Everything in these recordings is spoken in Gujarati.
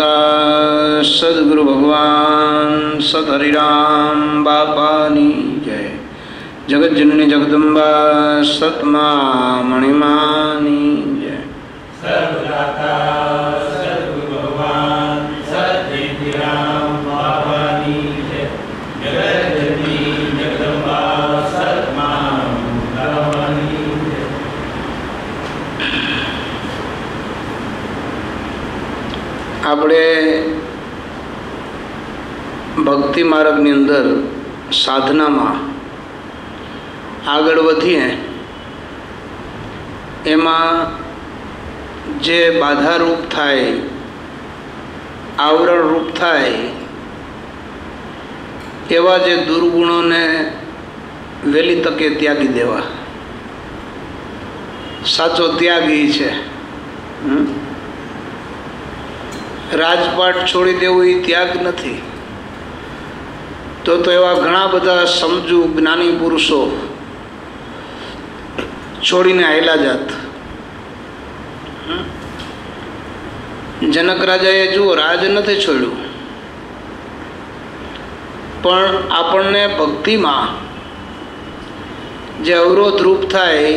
माता सद्गुरु भगवान सतहरिराम बापानी जय। जगज्जननी जगदम्बा सतमा मणिमानी जय। सद्गुरु भगवान सतहरिराम बापानी जय। जगज्जननी जगदम्बा सतमा मणिमानी जय। આપણે ભક્તિ માર્ગની અંદર સાધનામાં આગળ વધીએ એમાં જે બાધારૂપ થાય, આવરણરૂપ થાય એવા જે દુર્ગુણોને વહેલી તકે ત્યાગી દેવા, સાચો ત્યાગી છે। રાજપાટ છોડી દેવું એ ત્યાગ નથી। તો એવા ઘણા બધા સમજુ જ્ઞાની પુરુષો છોડીને આવેલા જાત। જનક રાજાએ જુઓ, રાજ નથી છોડ્યું, પણ આપણને ભક્તિમાં જે અવરોધ રૂપ થાય,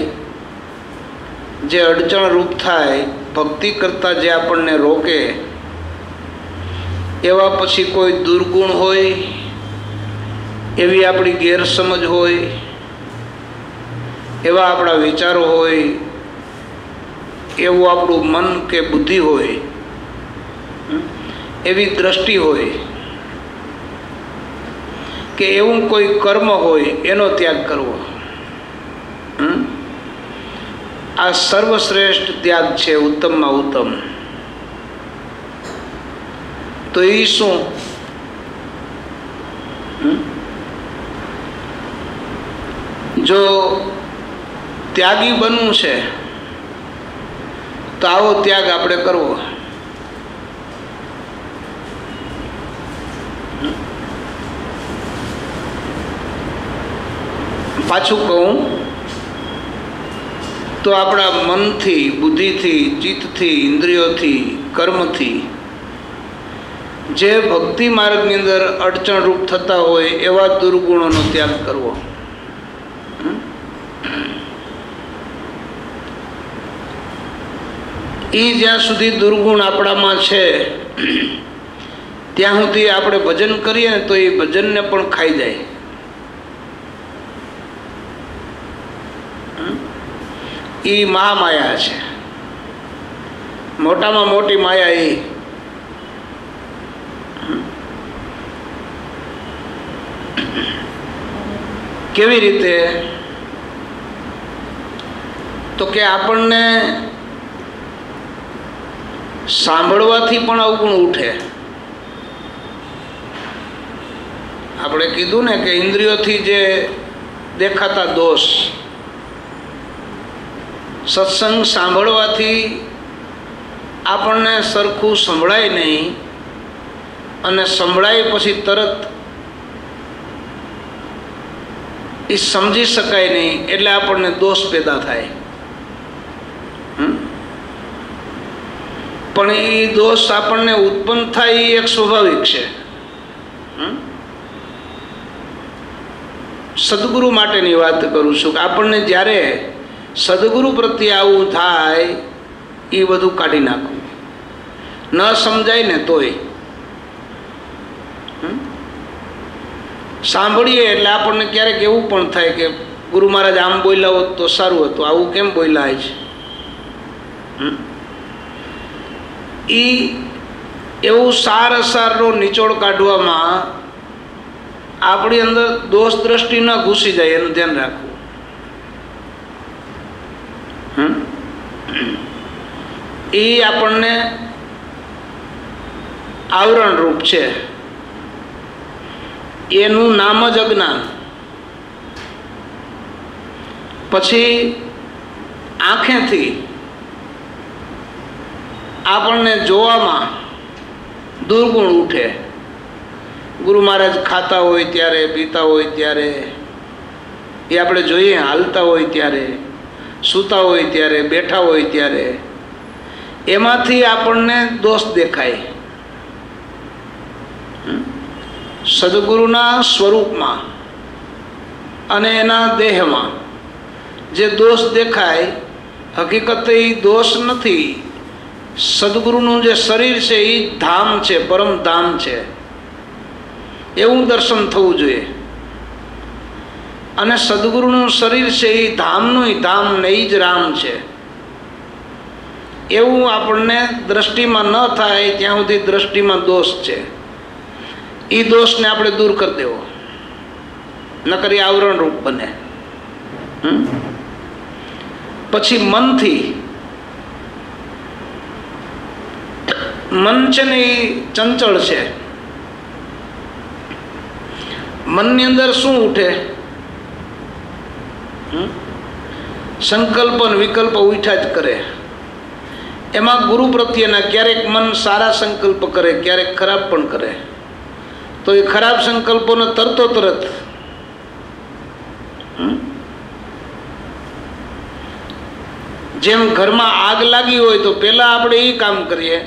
જે અડચણ રૂપ થાય, ભક્તિ કરતા જે આપણને રોકે એવા પછી કોઈ દુર્ગુણ હોય, એવી આપણી ગેરસમજ હોય, એવા આપણા વિચારો હોય, એવું આપણું મન કે બુદ્ધિ હોય, એવી દ્રષ્ટિ હોય કે એવું કોઈ કર્મ હોય એનો ત્યાગ કરવો, આ સર્વશ્રેષ્ઠ ત્યાગ છે, ઉત્તમમાં ઉત્તમ। તો એ શું? જો ત્યાગી બનવું છે તો આવો ત્યાગ આપણે કરવો। પાછું કહું તો આપણા મનથી, બુદ્ધિથી, ચિત્તથી, ઇન્દ્રિયોથી, કર્મથી જે ભક્તિ માર્ગની અંદર અડચણરૂપ થતા હોય એવા દુર્ગુણોનો ત્યાગ કરવો। એ જ્યાં સુધી દુર્ગુણ આપણામાં છે ત્યાં સુધી આપણે ભજન કરીએ ને તો એ ભજનને પણ ખાઈ જાય। એ મહામાયા છે, મોટામાં મોટી માયા। એ કેવી રીતે? તો કે આપણને સાંભળવાથી પણ અવગુણ ઉઠે। આપણે કીધું ને કે ઇન્દ્રિયોથી જે દેખાતા દોષ, સત્સંગ સાંભળવાથી આપણને સરખું સંભળાય નહીં, અને સંભળાય પછી તરત એ સમજી શકાય નહીં, એટલે આપણને દોષ પેદા થાય। પણ એ દોષ આપણને ઉત્પન્ન થાય એ એક સ્વાભાવિક છે। સદગુરુ માટેની વાત કરું છું કે આપણને જ્યારે સદગુરુ પ્રત્યે આવું થાય એ બધું કાઢી નાખવું, ન સમજાય ને તોય સાંભળીએ એટલે આપણને ક્યારેક એવું પણ થાય કે ગુરુ મહારાજ આમ બોલ્યા હોત તો સારું હતું, આવું કેમ બોલ્યા છે? એ એવું સાર અસારનો નિચોડ કાઢવામાં આપણી અંદર દોષ દ્રષ્ટિ ન ઘૂસી જાય એનું ધ્યાન રાખવું। એ આપણને આવરણ રૂપ છે, એનું નામ જ અજ્ઞાન। પછી આંખેથી આપણને જોવામાં દુર્ગુણ ઉઠે। ગુરુ મહારાજ ખાતા હોય ત્યારે, પીતા હોય ત્યારે, એ આપણે જોઈએ, હાલતા હોય ત્યારે, સૂતા હોય ત્યારે, બેઠા હોય ત્યારે, એમાંથી આપણને દોષ દેખાય। સદગુરુના સ્વરૂપમાં અને એના દેહમાં જે દોષ દેખાય, હકીકતે એ દોષ નથી. સદગુરુનું જે શરીર છે એ ધામ છે, પરમ ધામ છે, એવું દર્શન થવું જોઈએ. અને સદગુરુનું શરીર છે એ ધામનું ધામ ને એ જ રામ છે, એવું આપણને દ્રષ્ટિમાં ન થાય ત્યાં સુધી દ્રષ્ટિમાં દોષ છે. એ દોષને આપણે દૂર કરી દેવો, નકર એ આવરણ રૂપ બને. પછી મનથી, મન છે ને એ ચંચળ છે. મનની અંદર શું ઉઠે? સંકલ્પ અને વિકલ્પ ઉઠ્યા જ કરે. એમાં ગુરુ પ્રત્યેના ક્યારેક મન સારા સંકલ્પ કરે, ક્યારેક ખરાબ પણ કરે. તો એ ખરાબ સંકલ્પોને તરતો તરત જેમ ઘરમાં આગ લાગી હોય તો પહેલાં આપણે એ કામ કરીએ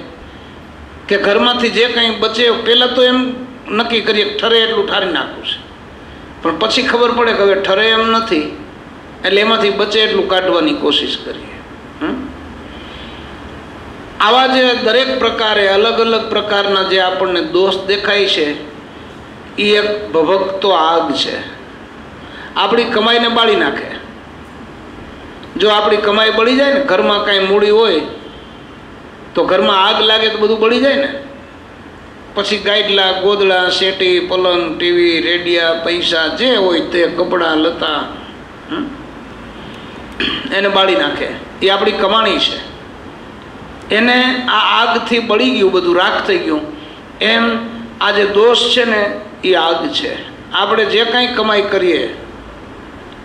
કે ઘરમાંથી જે કંઈ બચે પહેલાં તો એમ નક્કી કરીએ ઠરે એટલું ઠારી નાખવું છે. પણ પછી ખબર પડે કે હવે ઠરે એમ નથી, એટલે એમાંથી બચે એટલું કાઢવાની કોશિશ કરીએ. આવા જે દરેક પ્રકારે અલગ અલગ પ્રકારના જે આપણને દોષ દેખાય છે એ એક ભભકતો આગ છે, આપણી કમાઈને બાળી નાખે. જો આપણી કમાઈ બળી જાય ને, ઘરમાં કાંઈ મૂડી હોય તો ઘરમાં આગ લાગે તો બધું બળી જાય ને. પછી ગાઈડલા, ગોદડા, શેટી, પલંગ, ટીવી, રેડિયા, પૈસા જે હોય તે, કપડાં, લતા, એને બાળી નાખે. એ આપણી કમાણી છે, એને આ આગથી બળી ગયું, બધું રાખ થઈ ગયું. એમ આ જે દોષ છે ને એ આગ છે. આપણે જે કાંઈ કમાઈ કરીએ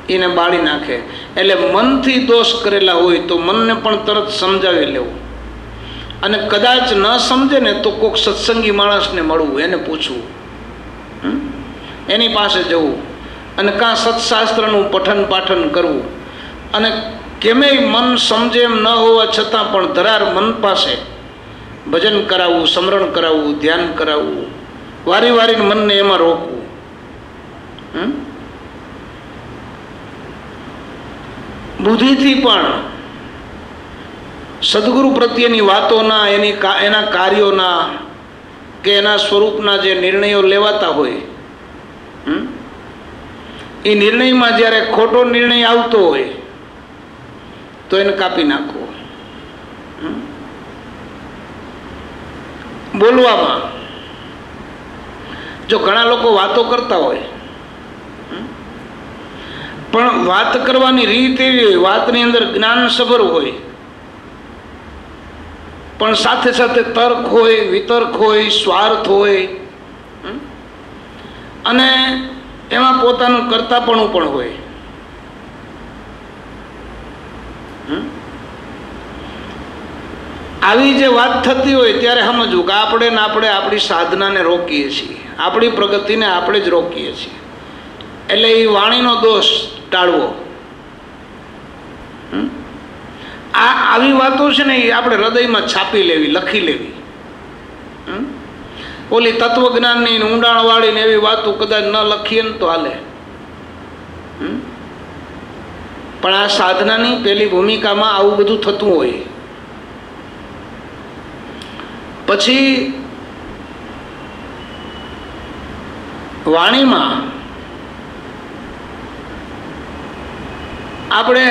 એને બાળી નાખે. એટલે મનથી દોષ કરેલા હોય તો મનને પણ તરત સમજાવી લેવું. અને કદાચ ન સમજે ને તો કોઈક સત્સંગી માણસને મળવું, એને પૂછવું, એની પાસે જવું, અને કાં સત્શાસ્ત્રનું પઠન પાઠન કરવું. અને કેમેય મન સમજે એમ ન હોવા છતાં પણ ધરાર મન પાસે ભજન કરાવવું, સ્મરણ કરાવવું, ધ્યાન કરાવવું, વારી વારીને મનને એમાં રોકવું. બુદ્ધિથી પણ સદગુરુ પ્રત્યેની વાતોના, એના કાર્યોના કે એના સ્વરૂપના જે નિર્ણયો લેવાતા હોય, એ નિર્ણયમાં જ્યારે ખોટો નિર્ણય આવતો હોય તો એને કાપી નાખવો. બોલવામાં જો ઘણા લોકો વાતો કરતા હોય પણ વાત કરવાની રીત એવી હોય, વાતની અંદર જ્ઞાનસભર હોય, પણ સાથે સાથે તર્ક હોય, વિતર્ક હોય, સ્વાર્થ હોય, અને એમાં પોતાનું કર્તાપણું પણ હોય. આવી જે વાત થતી હોય ત્યારે સમજવું કે આપણે આપણી સાધનાને રોકીએ છીએ, આપણી પ્રગતિને આપણે જ રોકીએ છીએ. એટલે એ વાણીનો દોષ ટાળવો. આવી વાતો છે ને એ આપણે હૃદયમાં છાપી લેવી, લખી લેવી. ઓલી તત્વજ્ઞાનની ઊંડાણવાળી ને એવી વાતો કદાચ ન લખીએ ને તો હાલે, પણ આ સાધનાની પેલી ભૂમિકામાં આવું બધું થતું હોય. પછી વાણીમાં આપણે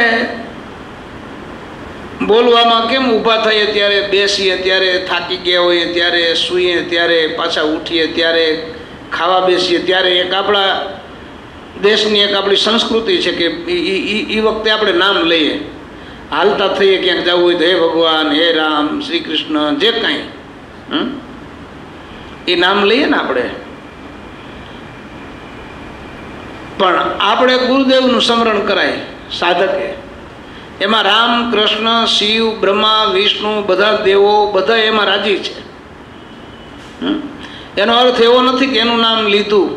બોલવામાં કેમ ઊભા થઈએ ત્યારે, બેસીએ ત્યારે, થાકી ગયા હોઈએ ત્યારે, સૂઈએ ત્યારે, પાછા ઉઠીએ ત્યારે, ખાવા બેસીએ ત્યારે, એક આપણા દેશની એક આપણી સંસ્કૃતિ છે કે એ વખતે આપણે નામ લઈએ. હાલતા થઈએ ક્યાંક જવું હોય તો હે ભગવાન, હે રામ, શ્રી કૃષ્ણ, જે કાંઈ એ નામ લઈએ ને આપણે. પણ આપણે ગુરુદેવનું સ્મરણ કરાય સાધકે, એમાં રામ, કૃષ્ણ, શિવ, બ્રહ્મા, વિષ્ણુ, બધા દેવો બધા એમાં રાજી છે. એનો અર્થ એવો નથી કે એનું નામ લીધું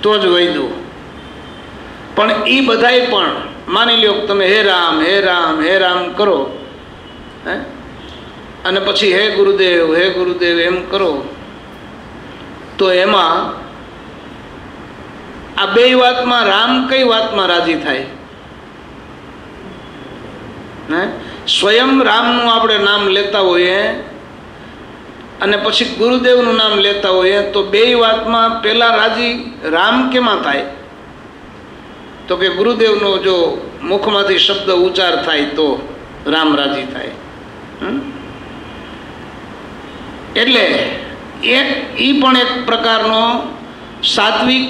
તો જ વૈદું, પણ એ બધાય પણ માની લ્યો તમે હે રામ, હે રામ, હે રામ કરો, અને પછી હે ગુરુદેવ એમ કરો, તો એમાં આ બે વાતમાં રામ કઈ વાતમાં રાજી થાય? હે, સ્વયં રામનું આપણે નામ લેતા હોઈએ અને પછી ગુરુદેવનું નામ લેતા હોઈએ, તો બે વાતમાં પેલા રાજી રામ કેમાં થાય? તો કે ગુરુદેવનો જો મુખમાંથી શબ્દ ઉચ્ચાર થાય તો રામ રાજી થાય. એટલે ઈ પણ એક પ્રકારનો સાત્વિક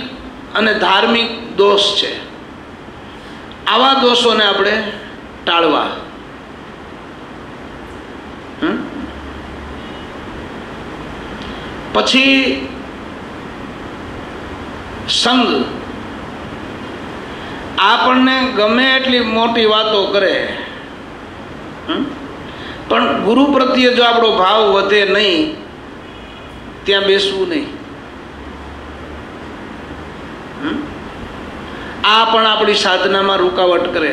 અને ધાર્મિક દોષ છે. આવા દોષોને આપણે ટાળવા. પછી સંગ. આપણને ગમે એટલી મોટી વાતો કરે, પણ ગુરુ પ્રત્યે જો આપણો ભાવ વધે નહીં, ત્યાં બેસવું નહીં. આ પણ આપણી સાધનામાં રૂકાવટ કરે.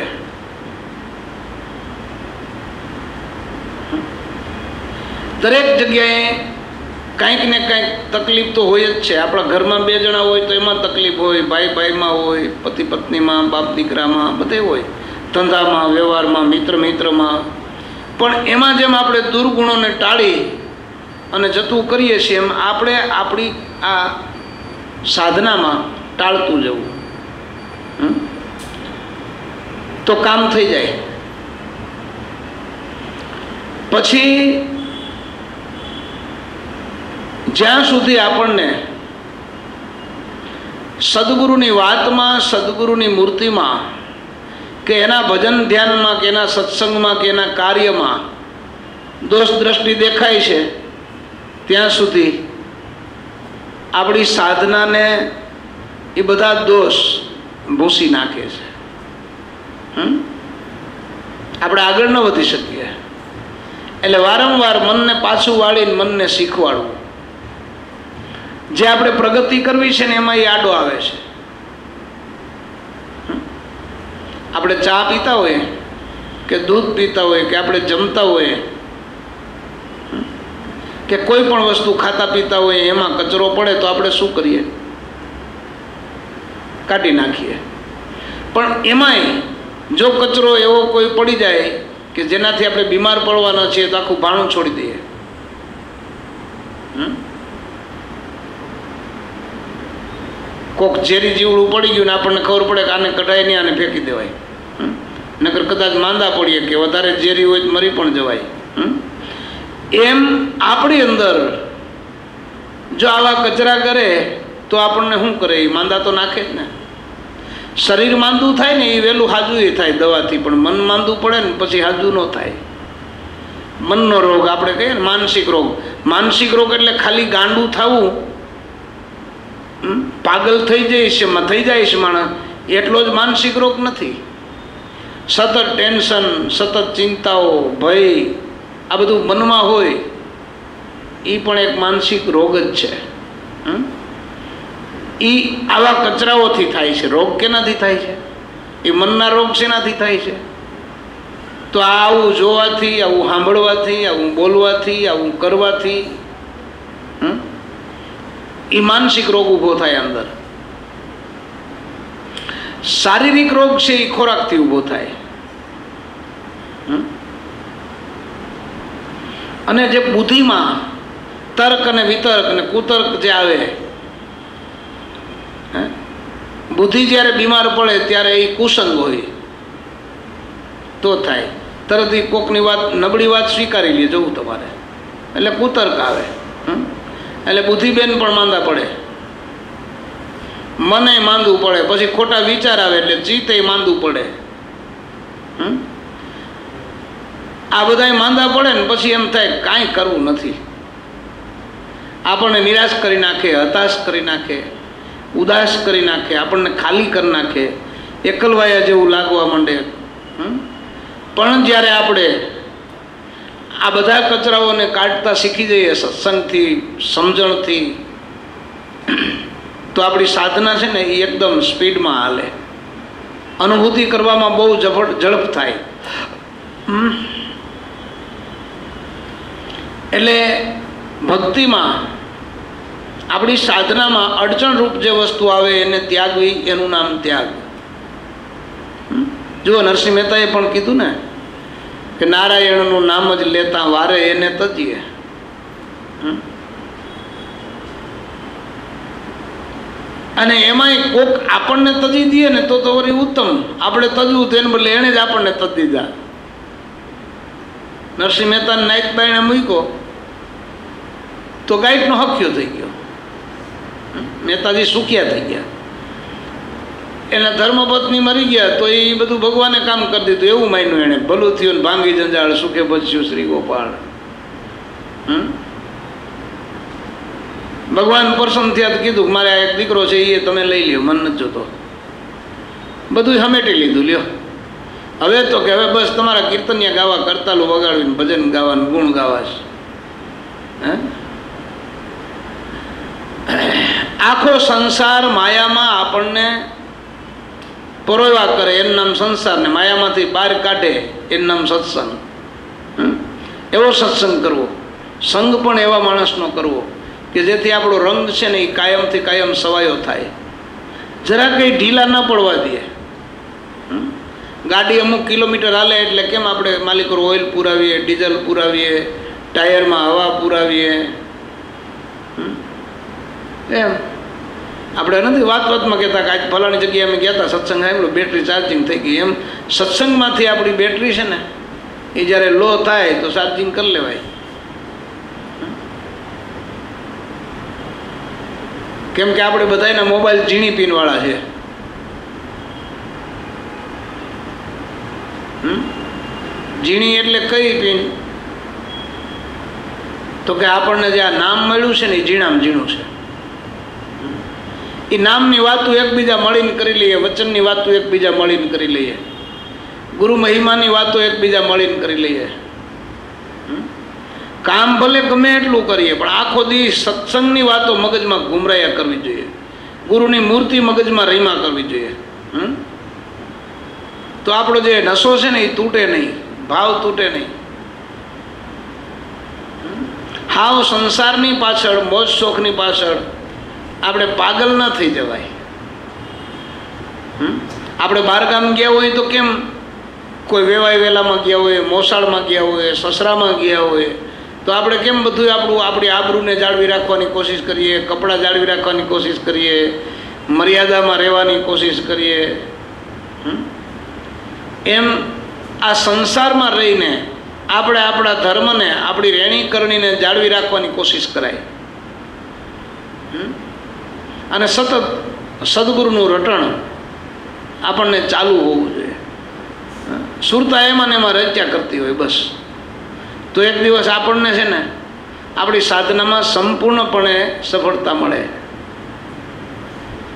દરેક જગ્યાએ કંઈક ને કંઈક તકલીફ તો હોય જ છે. આપણા ઘરમાં બે જણા હોય તો એમાં તકલીફ હોય, ભાઈ ભાઈમાં હોય, પતિ પત્નીમાં, બાપ દીકરામાં, બધે હોય, ધંધામાં, વ્યવહારમાં, મિત્રમાં. પણ એમાં જેમ આપણે દુર્ગુણોને ટાળી અને જતું કરીએ છીએ, એમ આપણે આપણી આ સાધનામાં ટાળતું જવું, તો કામ થઈ જાય. પછી જ્યાં સુધી આપણને સદગુરુની વાતમાં, સદગુરુની મૂર્તિમાં, કે એના ભજન ધ્યાનમાં, કે એના સત્સંગમાં, કે એના કાર્યમાં દોષ દ્રષ્ટિ દેખાય છે, ત્યાં સુધી આપણી સાધનાને એ બધા દોષ ભૂસી નાખે છે. આપણે આગળ ન વધી શકીએ. એટલે વારંવાર મનને પાછું વાળીને મનને શીખવાડવું. જે આપણે પ્રગતિ કરવી છે ને એમાં એ આડો આવે છે. આપણે ચા પીતા હોઈએ, કે દૂધ પીતા હોય, કે આપણે જમતા હોઈએ, કે કોઈ પણ વસ્તુ ખાતા પીતા હોય, એમાં કચરો પડે તો આપણે શું કરીએ? કાઢી નાખીએ. પણ એમાંય જો કચરો એવો કોઈ પડી જાય કે જેનાથી આપણે બીમાર પડવાના છીએ, તો આખું ભાણું છોડી દઈએ. કોક ઝેરી જીવડું પડી ગયું ને આપણને ખબર પડે કે આને કઢાય નહીં, આને ફેંકી દેવાય. નકર કદાચ માંદા પડીએ કે વધારે ઝેરી હોય તો મરી પણ જવાય. એમ આપણી અંદર જો આવા કચરા કરે તો આપણને શું કરે? એ માંદા તો નાખે જ ને. શરીર માંદું થાય ને એ વહેલું હાજું થાય દવાથી, પણ મન માંદું પડે ને પછી હાજું ન થાય. મનનો રોગ આપણે કહીએ ને, માનસિક રોગ. માનસિક રોગ એટલે ખાલી ગાંડું થવું, પાગલ થઈ જાય છે માણસ, એટલો જ માનસિક રોગ નથી. સતત ટેન્શન, સતત ચિંતાઓ, ભય, આ બધું મનમાં હોય, એ પણ એક માનસિક રોગ જ છે. એ આવા કચરાઓથી થાય છે. રોગ કેનાથી થાય છે? એ મનના રોગ શેનાથી થાય છે? તો આવું જોવાથી, આવું સાંભળવાથી, આવું બોલવાથી, આવું કરવાથી એ માનસિક રોગ ઊભો થાય અંદર. શારીરિક રોગ છે એ ખોરાકથી ઊભો થાય. અને જે બુદ્ધિમાં તર્ક અને વિતર્ક અને કુતર્ક જે આવે, બુદ્ધિ જ્યારે બીમાર પડે ત્યારે એ કુસંગ હોય તો થાય. તરત એ કોકની વાત, નબળી વાત સ્વીકારી લે જવું તમારે, એટલે કુતર્ક આવે. એટલે બુદ્ધિબેન પણ માંદા પડે, મને માંદવું પડે, પછી ખોટા વિચાર આવે એટલે ચિત્તે માંદવું પડે. આ બધા માંદા પડે ને પછી એમ થાય કાંઈ કરવું નથી. આપણને નિરાશ કરી નાખે, હતાશ કરી નાખે, ઉદાસ કરી નાખે, આપણને ખાલી કરી નાખે, એકલવાયા જેવું લાગવા માંડે. પણ જ્યારે આપણે આ બધા કચરાઓને કાઢતા શીખી જઈએ સત્સંગથી, સમજણથી, તો આપણી સાધના છે ને એ એકદમ સ્પીડમાં હાલે. અનુભૂતિ કરવામાં બહુ ઝડપ થાય. એટલે ભક્તિમાં આપણી સાધનામાં અડચણરૂપ જે વસ્તુ આવે એને ત્યાગવી, એનું નામ ત્યાગ. જુઓ, નરસિંહ મહેતાએ પણ કીધું ને કે નારાયણનું નામ જ લેતા વારે એને તજીએ. અને એમાંય કોક આપણને તજી દઈએ ને તો વળી ઉત્તમ. આપણે તજવું તો એને બદલે એને જ આપણને તજી દીધા. નરસિંહ મહેતાને નાઈક બાયણે મૂક્યો તો ગાઈટનો હક્યો થઈ ગયો. મહેતાજી સુખ્યા થઈ ગયા. એના ધર્મપત્ની મરી ગયા તો એ બધું ભગવાને કામ કરી દીધું એવું માન્યું એણે. ભલું થયું ને ભાંગી જંજાળ સુખે બચ્યું શ્રી ગોપાળ. ભગવાન પ્રસન્ન થયા તો કીધું મારે આ એક દીકરો છે એ તમે લઈ લ્યો, મન નથી જોતો. બધું સમેટી લીધું. લ્યો હવે તો કે હવે બસ તમારા કીર્તનિયા ગાવા, કરતાલું વગાડવીને ભજન ગાવાનું, ગુણ ગાવા છે. આખો સંસાર માયામાં આપણને પરોવા કરે એનું નામ સંસાર, ને માયામાંથી બહાર કાઢે એનું નામ સત્સંગ. એવો સત્સંગ કરવો, સંગ પણ એવા માણસનો કરવો કે જેથી આપણો રંગ છે ને એ કાયમથી કાયમ સવાયો થાય. જરા કંઈ ઢીલા ન પડવા દે. ગાડી અમુક કિલોમીટર હાલે એટલે કેમ આપણે માલિકો ઓઇલ પુરાવીએ, ડીઝલ પુરાવીએ, ટાયરમાં હવા પુરાવીએ. એમ આપણે નથી વાતમાં કહેતા કે આજ ફલાણી જગ્યાએ અમે ગયા હતા, સત્સંગ આવ્યો, બેટરી ચાર્જિંગ થઈ ગઈ. એમ સત્સંગમાંથી આપણી બેટરી છે ને એ જ્યારે લો થાય તો ચાર્જિંગ કરી લેવાય. કેમ કે આપણે બધાના મોબાઈલ ઝીણી પિનવાળા છે. ઝીણી એટલે કઈ પિન? તો કે આપણને જે આ નામ મળ્યું છે ને એ ઝીણામાં ઝીણું છે. એ નામની વાતો એકબીજા મળીને કરી લઈએ, વચનની વાતો એકબીજા મળીને કરી લઈએ, ગુરુ મહિમાની વાતો એકબીજા મળીને કરી લઈએ. કામ ભલે ગમે એટલું કરીએ પણ આખો દી સત્સંગની વાતો મગજમાં ઘુમરાયા કરવી જોઈએ, ગુરુની મૂર્તિ મગજમાં રહીમાં કરવી જોઈએ. તો આપણો જે નશો છે ને એ તૂટે નહીં, ભાવ તૂટે નહીં. હાવ સંસારની પાછળ, મોજ શોખની પાછળ આપણે પાગલ ન થઈ જવાય. આપણે બહારગામ ગયા હોય તો કેમ, કોઈ વેવાય વેલામાં ગયા હોય, મોસાળમાં ગયા હોય, સસરામાં ગયા હોય તો આપણે કેમ બધું આપણી આબરૂને જાળવી રાખવાની કોશિશ કરીએ, કપડાં જાળવી રાખવાની કોશિશ કરીએ, મર્યાદામાં રહેવાની કોશિશ કરીએ. એમ આ સંસારમાં રહીને આપણે આપણા ધર્મને, આપણી રહેણી કરણીને જાળવી રાખવાની કોશિશ કરાય. અને સતત સદગુરુનું રટણ આપણને ચાલુ હોવું જોઈએ. સુરતા એમાં ને એમાં રચ્યા કરતી હોય બસ, તો એક દિવસ આપણને છે ને આપણી સાધનામાં સંપૂર્ણપણે સફળતા મળે.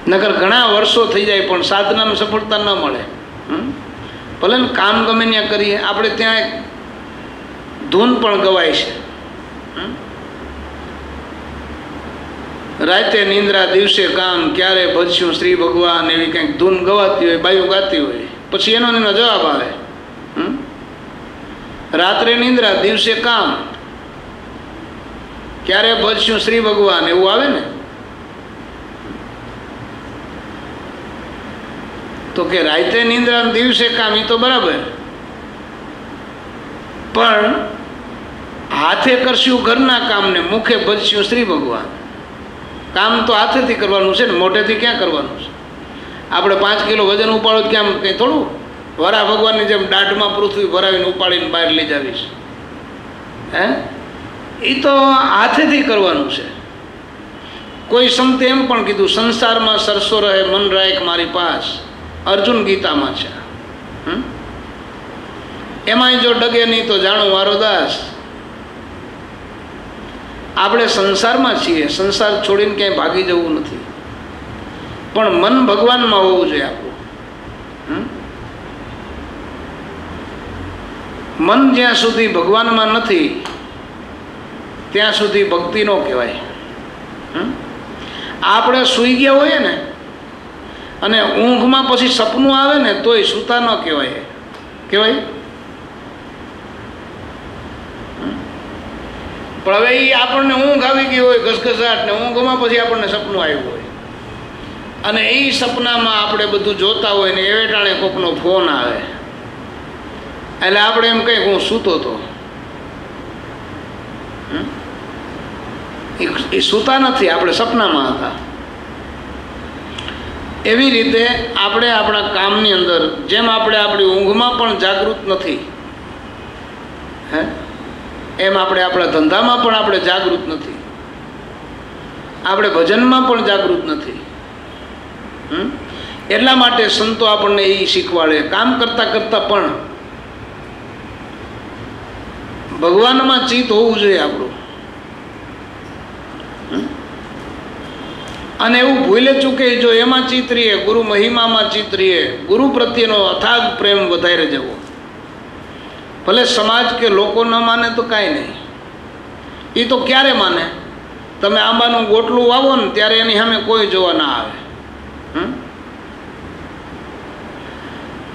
નકર ઘણા વર્ષો થઈ જાય પણ સાધનામાં સફળતા ન મળે. ભલે ને કામ ગમે ત્યાં કરીએ, આપણે ત્યાં એક ધૂન પણ ગવાય છે. રાતે નિંદ્રા દિવસે કામ, ક્યારે ભજશું શ્રી ભગવાન, એવી કંઈક ધૂન ગવાતી હોય, બાયું ગાતી હોય. પછી એનો જવાબ આવે, રાત્રે નિંદ્રા દિવસે કામ, ક્યારે ભજશું શ્રી ભગવાન, એવું આવે ને. તો કે રાતે નિંદ્રા દિવસે કામ એ તો બરાબર, પણ હાથે કરશું ઘરના કામને, મુખે ભજશું શ્રી ભગવાન. કામ તો હાથેથી કરવાનું છે ને, મોઢેથી ક્યાં કરવાનું છે? આપણે 5 કિલો વજન ઉપાડો ક્યાં કંઈ થોડું વરા ભગવાનની જેમ દાઢમાં પૃથ્વી ભરાવીને ઉપાડીને બહાર લઈ જાવીશ. એ તો હાથેથી કરવાનું છે. કોઈ સંતે એમ પણ કીધું, સંસારમાં સરસો રહે મન રાખ મારી પાસ, અર્જુન ગીતામાં છે. એમાંય જો ડગે નહીં તો જાણો મારો દાસ. આપણે સંસારમાં છીએ, સંસાર છોડીને ક્યાંય ભાગી જવું નથી, પણ મન ભગવાનમાં હોવું જોઈએ આપણું. મન જ્યાં સુધી ભગવાનમાં નથી ત્યાં સુધી ભક્તિ ન કહેવાય. આપણે સૂઈ ગયા હોઈએ ને અને ઊંઘમાં પછી સપનું આવે ને તોય સૂતા ન કહેવાય. કહેવાય પણ હવે એ આપણને ઊંઘ આવી ગઈ હોય ઘસઘસાટ ને ઊંઘમાં પછી આપણને સપનું આવ્યું હોય અને એ સપનામાં આપણે બધું જોતા હોય ને એ ટાણે કોકનો ફોન આવે એટલે આપણે એમ કંઈક હું સૂતો હતો. એ સૂતા નથી, આપણે સપનામાં હતા. એવી રીતે આપણે આપણા કામની અંદર જેમ આપણે આપણી ઊંઘમાં પણ જાગૃત નથી હે એમ આપણે આપણા ધંધામાં પણ આપણે જાગૃત નથી, આપણે ભજનમાં પણ જાગૃત નથી. એટલા માટે સંતો આપણને એ શીખવાડે કામ કરતાં કરતાં પણ ભગવાનમાં ચિત્ત હોવું જોઈએ આપણું. અને એવું ભૂલે ચૂકે જો એમાં ચિત્ત રહીએ, ગુરુ મહિમામાં ચિત્ત રહીએ, ગુરુ પ્રત્યેનો અથાગ પ્રેમ વધારે જવો. ભલે સમાજ કે લોકો ન માને તો કાંઈ નહીં, એ તો ક્યારે માને? તમે આંબાનું ગોટલું વાવો ને ત્યારે એની સામે કોઈ જોવા ના આવે.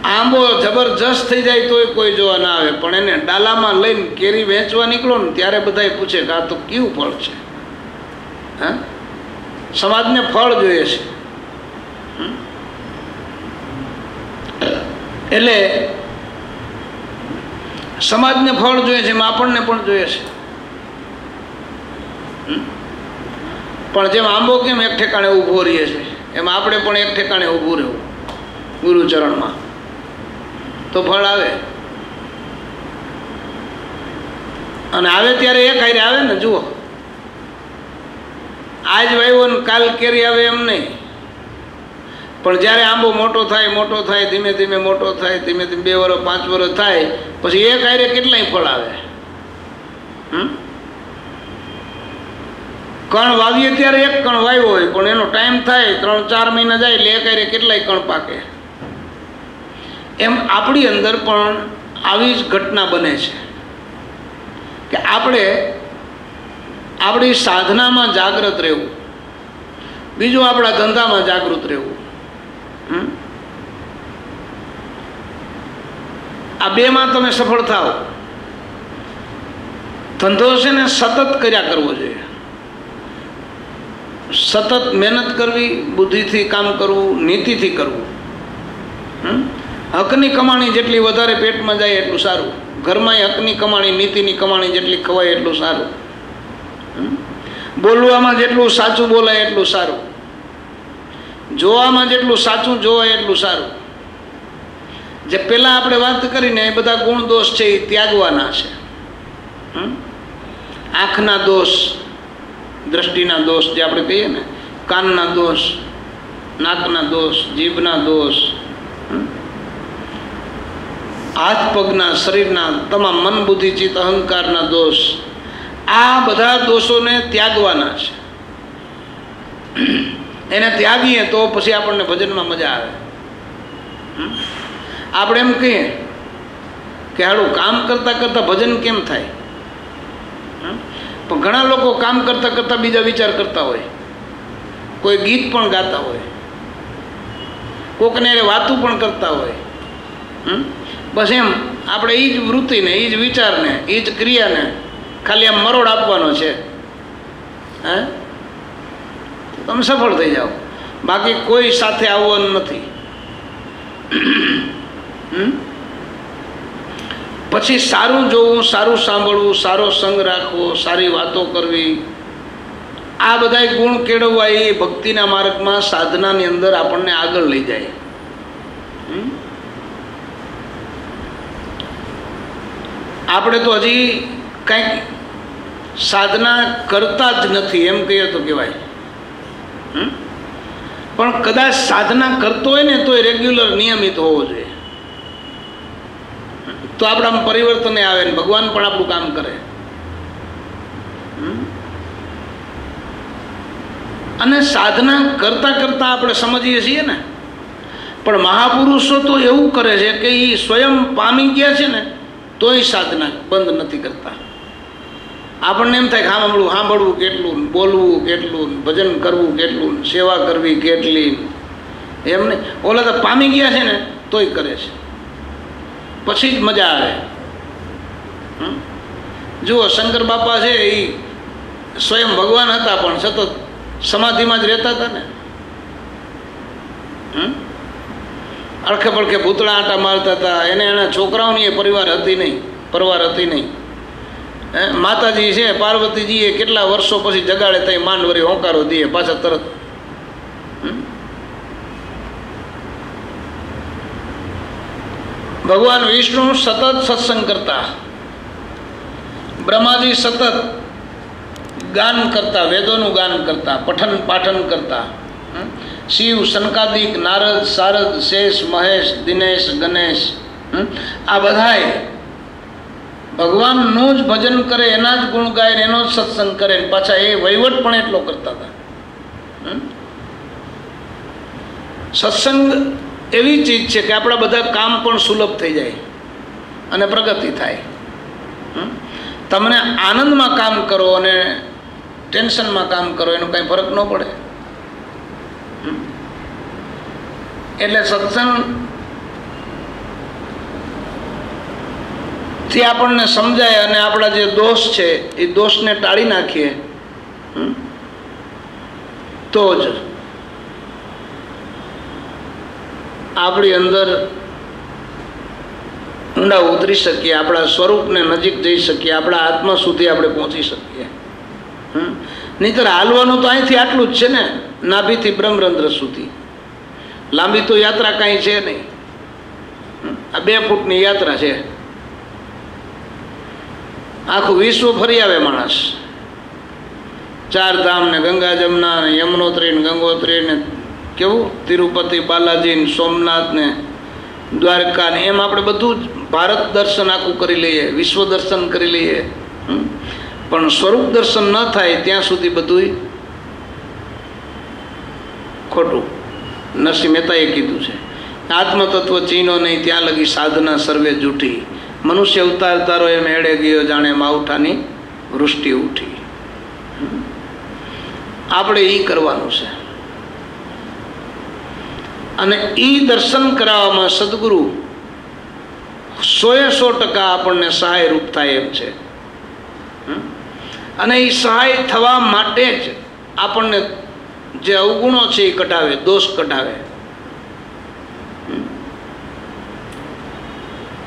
આંબો જબરજસ્ત થઈ જાય તોય કોઈ જોવા ના આવે, પણ એને ડાલામાં લઈને કેરી વેચવા નીકળો ને ત્યારે બધાય પૂછે કે આ તો કેવું ફળ છે. હા, સમાજને ફળ જોઈએ છે. એટલે સમાજને ફળ જોઈએ છે, એમ આપણને પણ જોઈએ છે. પણ જેમ આંબો કેમ એક ઠેકાણે ઊભો રહીએ છે એમ આપણે પણ એક ઠેકાણે ઊભું રહેવું ગુરુચરણમાં, તો ફળ આવે. અને આવે ત્યારે એક હારે આવે ને. જુઓ, આજ વાવ્યો ને કાલ કેરી આવે એમ નહીં, પણ જ્યારે આંબો મોટો થાય ધીમે ધીમે મોટો થાય, ધીમે ધીમે 2 વર્ષ 5 વર્ષ થાય પછી એક હારે કેટલાય ફળ આવે. કણ વાવીએ ત્યારે એક કણ વાવ્યો હોય પણ એનો ટાઈમ થાય 3-4 મહિના જાય એટલે એક હારે કેટલાય કણ પાકે. એમ આપણી અંદર પણ આવી જ ઘટના બને છે કે આપણે આપણી સાધનામાં જાગૃત રહેવું, બીજું આપણા ધંધામાં જાગૃત રહેવું. આ બેમાં તમે સફળ થાઓ. ધંધો છે ને સતત કર્યા કરવો જોઈએ, સતત મહેનત કરવી, બુદ્ધિથી કામ કરવું, નીતિથી કરવું. હકની કમાણી જેટલી વધારે પેટમાં જાય એટલું સારું. ઘરમાં હકની કમાણી, નીતિની કમાણી જેટલી ખવાય એટલું સારું. બોલવામાં જેટલું સાચું બોલાય એટલું સારું, જોવામાં જેટલું સાચું જોવાય એટલું સારું. જે પહેલાં આપણે વાત કરીને એ બધા ગુણ દોષ છે એ ત્યાગવાના છે. આંખના દોષ, દ્રષ્ટિના દોષ જે આપણે કહીએ ને, કાનના દોષ, નાકના દોષ, જીભના દોષ, હાથ પગના, શરીરના તમામ મન બુદ્ધિ ચિત્ત અહંકારના દોષ, આ બધા દોષોને ત્યાગવાના છે. એને ત્યાગીએ તો પછી આપણને ભજનમાં મજા આવે. આપણે એમ કહીએ કે હાડું કામ કરતાં કરતાં ભજન કેમ થાય? પણ ઘણા લોકો કામ કરતાં કરતાં બીજા વિચાર કરતા હોય, કોઈ ગીત પણ ગાતા હોય, કોકને વાતું પણ કરતા હોય. બસ એમ આપણે એ જ વૃત્તિને, એ જ વિચારને, એ જ ક્રિયાને ખાલી આમ મરોડ આપવાનો છે. હે, તમે સફળ થઈ જાઓ, બાકી કોઈ સાથે આવવાનું નથી. પછી સારું જોવું, સારું સાંભળવું, સારો સંગ રાખવો, સારી વાતો કરવી, આ બધા ગુણ કેળવવા એ ભક્તિના માર્ગમાં, સાધનાની અંદર આપણને આગળ લઈ જાય. આપણે તો હજી કંઈક સાધના કરતા જ નથી એમ કહીએ તો કહેવાય. પણ કદાચ સાધના કરતો હોય ને તો એ રેગ્યુલર નિયમિત હોવો જોઈએ, તો આપણામાં પરિવર્તન આવે ને ભગવાન પણ આપણું કામ કરે. અને સાધના કરતાં કરતાં આપણે સમજીએ છીએ ને, પણ મહાપુરુષો તો એવું કરે છે કે એ સ્વયં પામી ગયા છે ને તોય સાધના બંધ નથી કરતા. આપણને એમ થાય કે સાંભળવું કેટલું, બોલવું કેટલું, ભજન કરવું કેટલું, સેવા કરવી કેટલી, એમ નહીં. ઓલા તો પામી ગયા છે ને તોય કરે છે, પછી જ મજા આવે. જુઓ, શંકર બાપા છે એ સ્વયં ભગવાન હતા, પણ સતત સમાધિમાં જ રહેતા હતા ને. અડખે પડખે ભૂતળા આંટા મારતા હતા. એના છોકરાઓની એ પરવાર હતી નહીં. માતાજી છે પાર્વતીજીએ કેટલા વર્ષો પછી જગાડે તઈ માંડ વળી હોંકારો દે પાછા તરત. ભગવાન વિષ્ણુ સતત સત્સંગ કરતા, બ્રહ્માજી સતત ગાન કરતા, વેદોનું ગાન કરતા, પઠન પાઠન કરતા. શિવ, સનકાદિક, નારદ, સારદ, શેષ, મહેશ, દિનેશ, ગણેશ આ બધાએ ભગવાનનું જ ભજન કરે, એના જ ગુણ ગાય, એનો જ સત્સંગ કરે, પાછા એ વહીવટ પણ એટલો કરતા હતા. સત્સંગ એવી ચીજ છે કે આપણા બધા કામ પણ સુલભ થઈ જાય અને પ્રગતિ થાય. તમને આનંદમાં કામ કરો અને ટેન્શનમાં કામ કરો એનો કંઈ ફરક ન પડે. એટલે સત્સંગ થી આપણને સમજાય અને આપણા જે દોષ છે એ દોષને ટાળી નાખીએ તો જ આપણી અંદર ઊંડા ઉતરી શકીએ, આપણા સ્વરૂપને નજીક જઈ શકીએ, આપણા આત્મા સુધી આપણે પહોંચી શકીએ. નહીંતર હાલવાનું તો અહીંથી આટલું જ છે ને, નાભીથી બ્રહ્મરંધ્ર સુધી. લાંબી તો યાત્રા કાંઈ છે નહીં. આ 2 ફૂટની યાત્રા છે. આખું વિશ્વ ફરી આવે માણસ. 4 ધામ ને, ગંગા જમના ને, યમનોત્રી ને, ગંગોત્રી ને, કેવું તિરુપતિ બાલાજી ને, સોમનાથ ને, દ્વારકા ને, એમ આપણે બધું જ ભારત દર્શન આખું કરી લઈએ, વિશ્વ દર્શન કરી લઈએ. પણ સ્વરૂપ દર્શન ન થાય ત્યાં સુધી બધું ખોટું. નરસિંહ મહેતાએ કીધું છે, આત્મતત્વ ચીનો નહીં ત્યાં લગી સાધના સર્વે જૂઠી, મનુષ્ય અવતાર તારો એમ એડે ગયો જાણે માવઠાની વૃષ્ટિ ઉઠી. આપણે એ કરવાનું છે. અને એ દર્શન કરાવવામાં સદગુરુ 100% આપણને સહાયરૂપ થાય એમ છે. અને એ સહાય થવા માટે જ આપણને જે અવગુણો છે એ કઢાવે, દોષ કઢાવે.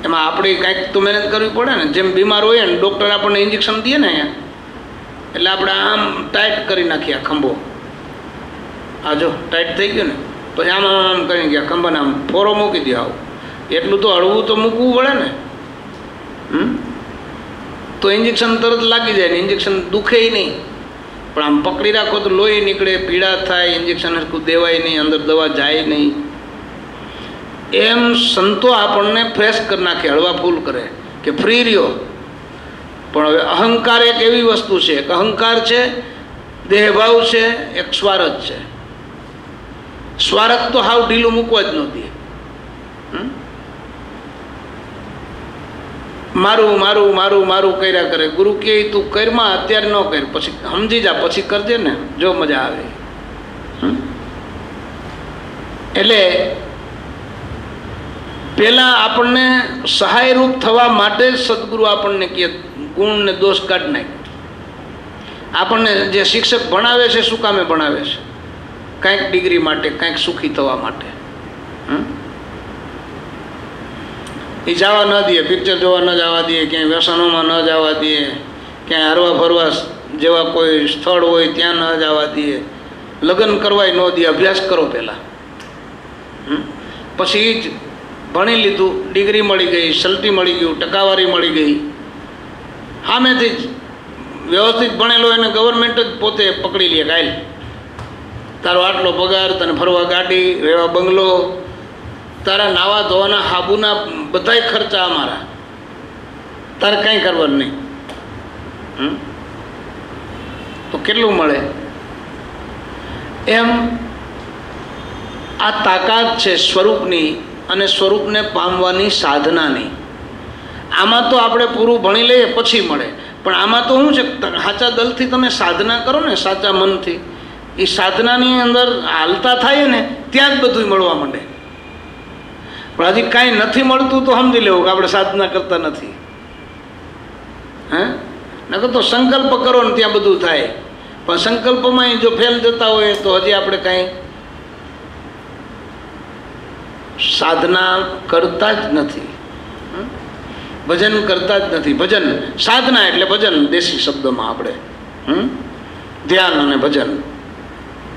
એમાં આપણે કાંઈક તો મહેનત કરવી પડે ને. જેમ બીમાર હોય ને, ડૉક્ટર આપણને ઇન્જેક્શન દે ને અહીંયા, એટલે આપણે આમ ટાઈટ કરી નાખીએ આ ખંભો. આ જો ટાઈટ થઈ ગયો ને, પછી આમ આમ કરી ગયા ખંભાને આમ ફોરો મૂકી દે. આવું એટલું તો હળવું તો મૂકવું પડે ને. તો ઇન્જેક્શન તરત લાગી જાય ને, ઇન્જેક્શન દુખે નહીં. પણ આમ પકડી રાખો તો લોહી નીકળે, પીડા થાય, ઇન્જેક્શન હરખું દેવાય નહીં, અંદર દવા જાય નહીં. એમ સંતો આપણને ફ્રેશ કરી નાખે, હળવા ફૂલ કરે કે ફ્રી રહ્યો. પણ હવે અહંકાર એક એવી વસ્તુ છે, એક અહંકાર છે, દેહભાવ છે, એક સ્વાર્થ છે. સ્વાર્થ તો હાવ ઢીલું મૂકવા જ ન દે. મારું મારું મારું મારું કર્યા કરે. ગુરુ કહે તું કરમાં, અત્યારે ન કર, પછી સમજી જા, પછી કરજે ને જો મજા આવે. એટલે પહેલાં આપણને સહાયરૂપ થવા માટે જ સદગુરુ આપણને કહે ગુણ ને દોષ કાઢી નાખ. આપણને જે શિક્ષક ભણાવે છે શું કામે ભણાવે છે? કાંઈક ડિગ્રી માટે, કાંઈક સુખી થવા માટે. એ જવા ન દે, પિક્ચર જોવા ન જવા દે, ક્યાંય વ્યસનોમાં ન જવા દે, ક્યાંય હરવા ફરવા જેવા કોઈ સ્થળ હોય ત્યાં ન જવા દે, લગ્ન કરવાય ન દે. અભ્યાસ કરો પહેલાં, પછી જ ભણી લીધું, ડિગ્રી મળી ગઈ, સલટી મળી ગયું, ટકાવારી મળી ગઈ, સામેથી જ વ્યવસ્થિત ભણેલો એને ગવર્મેન્ટ જ પોતે પકડી લે. કાયલ તારો આટલો પગાર, તને ફરવા ગાડી, રહેવા બંગલો, તારા નાવા ધોવાના હાબુના બધાય ખર્ચા અમારા, તારે કાંઈ કરવાનું નહીં. તો કેટલું મળે? એમ આ તાકાત છે સ્વરૂપની અને સ્વરૂપને પામવાની સાધનાની. આમાં તો આપણે પૂરું ભણી લઈએ પછી મળે, પણ આમાં તો શું છે, સાચા દલથી તમે સાધના કરો ને, સાચા મનથી, એ સાધનાની અંદર હાલતા થાય ને ત્યાં જ બધું મળવા માંડે. પણ હજી કાંઈ નથી મળતું તો સમજી લેવું કે આપણે સાધના કરતા નથી. હે નકર તો સંકલ્પ કરો ને ત્યાં બધું થાય, પણ સંકલ્પમાં જો ફેલ જતા હોય તો હજી આપણે કાંઈ સાધના કરતા જ નથી, ભજન કરતા જ નથી. ભજન સાધના એટલે ભજન દેશી શબ્દમાં આપણે, ધ્યાન અને ભજન,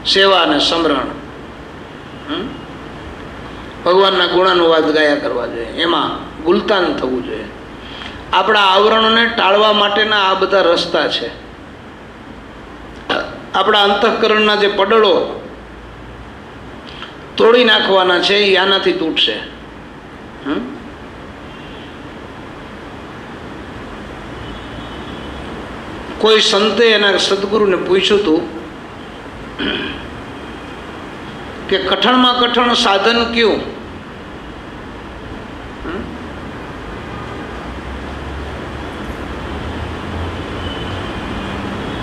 સેવા અને સમરણ, ભગવાનના ગુણાનુવાદ ગાયા કરવા જોઈએ, એમાં ગુલતાન થવું જોઈએ. આપણા આવરણોને ટાળવા માટેના આ બધા રસ્તા છે. આપણા અંતઃકરણના જે પડળો તોડી નાખવાના છે એ આનાથી તૂટશે. કોઈ સંતે એના સદગુરુને પૂછ્યું હતું કે કઠણમાં કઠણ સાધન કયું?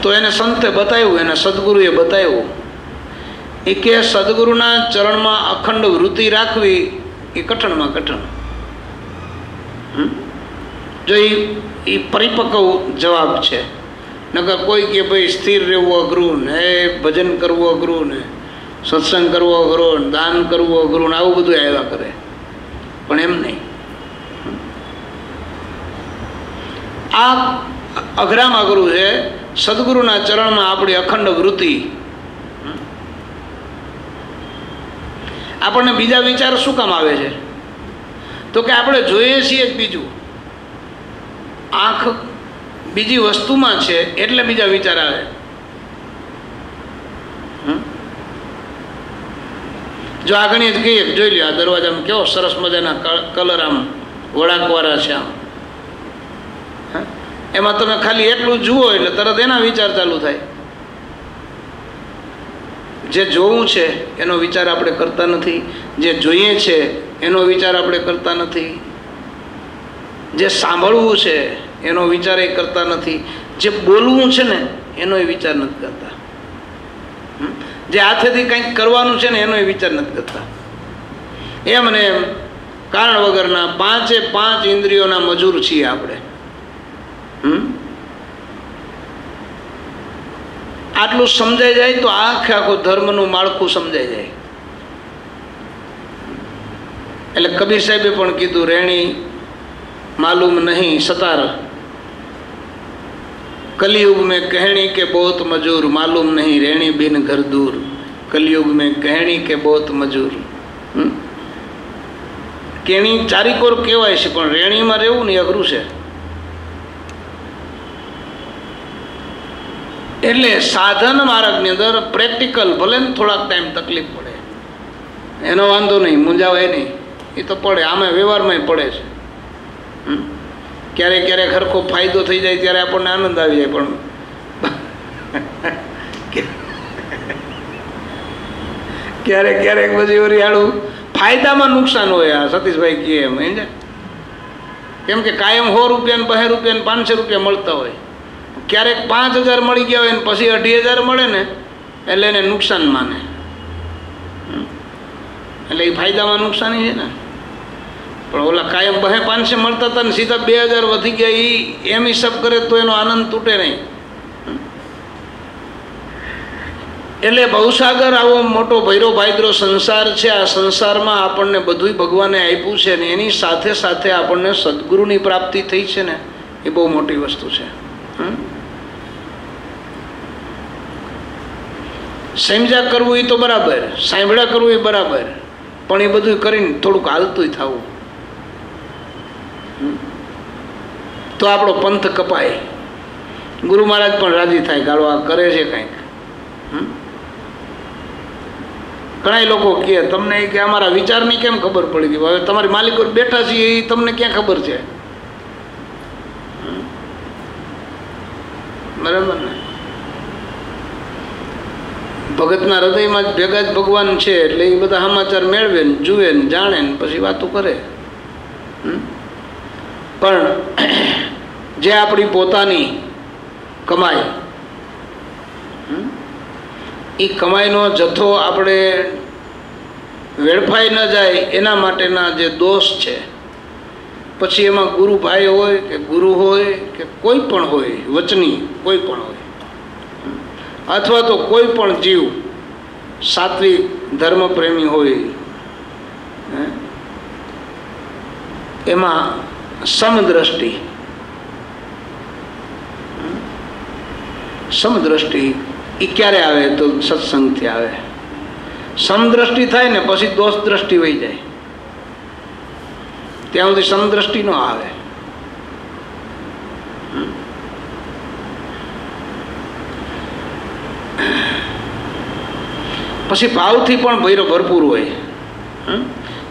તો એને સંતે બતાવ્યું, એને સદગુરુએ બતાવ્યું. એ કે સદગુરુના ચરણમાં અખંડ વૃત્તિ રાખવી એ કઠણમાં કઠણ. જો એ પરિપક્વ જવાબ છે. નકર કોઈ કે ભાઈ સ્થિર રહેવું અઘરું ને, ભજન કરવું અઘરું ને, સત્સંગ કરવો અઘરો ને, દાન કરવું અઘરું ને, આવું બધું આવ્યા કરે. પણ એમ નહીં. આ અઘરામાં અઘરું છે. સદગુરુના ચરણમાં આપણી અખંડ વૃત્તિ. આપણને બીજા વિચાર શું કામ આવે છે? તો કે આપણે જોઈએ છીએ જ બીજું, આંખ બીજી વસ્તુમાં છે એટલે બીજા વિચાર આવે. જો આગળ જ કહીએ, જોઈ લ્યો આ દરવાજામાં કેવો સરસ મજાના કલર આમ વળાકવાળા છે, આમ એમાં તમે ખાલી એટલું જુઓ એટલે તરત એના વિચાર ચાલુ થાય. જે જોવું છે એનો વિચાર આપણે કરતા નથી, જે જોઈએ છે એનો વિચાર આપણે કરતા નથી, જે સાંભળવું છે એનો વિચાર એ કરતા નથી, જે બોલવું છે ને એનો એ વિચાર નથી કરતા, જે હાથેથી કંઈક કરવાનું છે ને એનો એ વિચાર નથી કરતા. એમ ને એમ કારણ વગરના 5 ઇન્દ્રિયોના મજૂર છીએ આપણે. આટલું સમજાઈ જાય તો આખો ધર્મનું માળખું સમજાઈ જાય. એટલે કબીર સાહેબે પણ કીધું, રેણી માલુમ નહીં સતાર, कलयुग में कहणी के बहुत मजूर, मालूम नहीं रेणी बिन घर दूर. कलयुग में कहणी के बहुत मजूर. કેણી ચારીકોર કહેવાય છે, પણ રેણીમાં રહેવું ને અઘરું છે. એટલે સાધન માર્ગની અંદર પ્રેક્ટિકલ, ભલે ને થોડાક ટાઈમ તકલીફ પડે, એનો વાંધો નહીં, મૂંઝાવાય નહીં. એ તો પડે, આમાં વ્યવહારમાં પડે છે. ક્યારેક ક્યારેક હરખો ફાયદો થઈ જાય ત્યારે આપણને આનંદ આવી જાય, પણ ક્યારેક ક્યારેક બધી ઓરિયાળું ફાયદામાં નુકસાન હોય. આ સતીશભાઈ કહે એમ સમજે, કેમ કે કાયમ 100 રૂપિયા ને 200 રૂપિયા ને 500 રૂપિયા મળતા હોય, ક્યારેક 5000 મળી ગયા હોય ને પછી 28000 મળે ને એટલે એને નુકસાન માને. એટલે એ ફાયદામાં નુકસાની છે ને. પણ ઓલા કાયમ 200-500 મળતા હતા ને સીધા 2000 વધી ગયા, એ એમ હિસાબ કરે તો એનો આનંદ તૂટે નહીં. એટલે ભવસાગર આવો મોટો ભૈરો ભાઈદ્રો સંસાર છે. આ સંસારમાં આપણને બધું ભગવાને આપ્યું છે ને એની સાથે સાથે આપણને સદગુરુની પ્રાપ્તિ થઈ છે ને, એ બહુ મોટી વસ્તુ છે. સમજ્યા કરવું એ તો બરાબર, સાંભળ્યા કરવું એ બરાબર, પણ એ બધું કરીને થોડુંક હાલતું થવું તો આપણો પંથ કપાય. ગુરુ મહારાજ પણ રાજી થાય, ગાળો આ કરે છે કંઈક. ઘણા લોકો કહે તમને કે અમારા વિચારની કેમ ખબર પડી ગઈ? હવે તમારી માલિકો બેઠા છીએ એ તમને ક્યાં ખબર છે? બરાબર ને? ભગતના હૃદયમાં જ ભેગા જ ભગવાન છે, એટલે એ બધા સમાચાર મેળવે ને જુએ ને જાણે ને પછી વાતો કરે. પણ જે આપણી પોતાની કમાઈ, એ કમાઈનો જથ્થો આપણે વેડફાઈ ન જાય એના માટેના જે દોષ છે પછી એમાં ગુરુભાઈ હોય કે ગુરુ હોય કે કોઈ પણ હોય, વચની કોઈ પણ હોય, અથવા તો કોઈ પણ જીવ સાત્વિક ધર્મપ્રેમી હોય, એમાં સમદ્રષ્ટિ એ ક્યારે આવે તો સત્સંગથી આવે. સમદ્રષ્ટિ થાય ને પછી દોષ દ્રષ્ટિ વહી જાય, ત્યાં સુધી સમદ્રષ્ટિ ન આવે. પછી ભાવથી પણ ભૈરો ભરપૂર હોય.